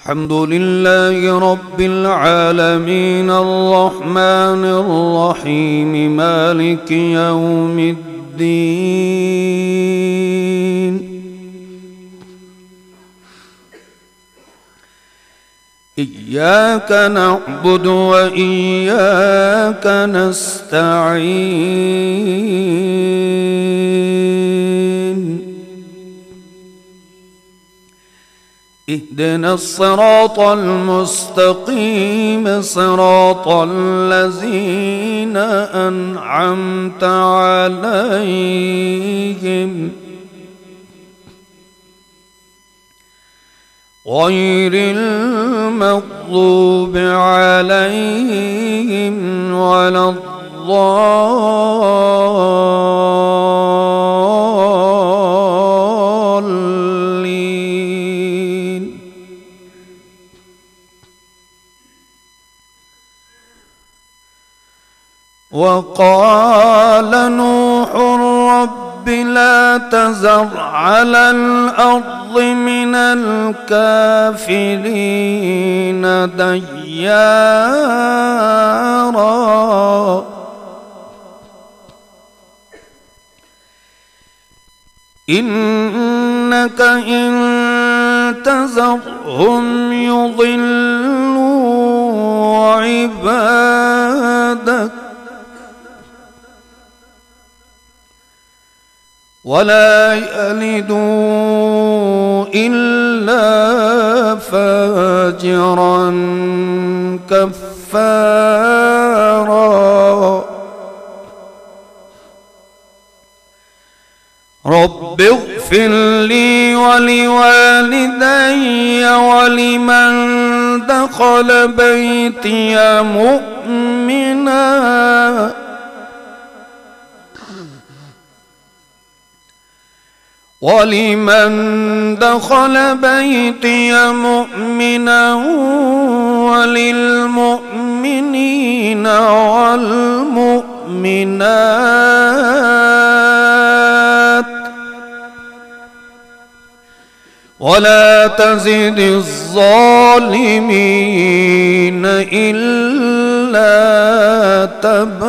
الحمد لله رب العالمين الرحمن الرحيم مالك يوم الدين إياك نعبد وإياك نستعين اهدنا الصراط المستقيم صراط الذين أنعمت عليهم غير المغضوب عليهم ولا الضالين. وقال نوح رب لا تذر على الأرض من الكافرين ديارا إنك إن تذرهم يضلوا عبادك ولا يلدوا إلا فاجرا كفارا. رب اغفر لي ولوالدي ولمن دخل بيتي مؤمنا وللمؤمنين والمؤمنات ولا تزد الظالمين إلا تبارا.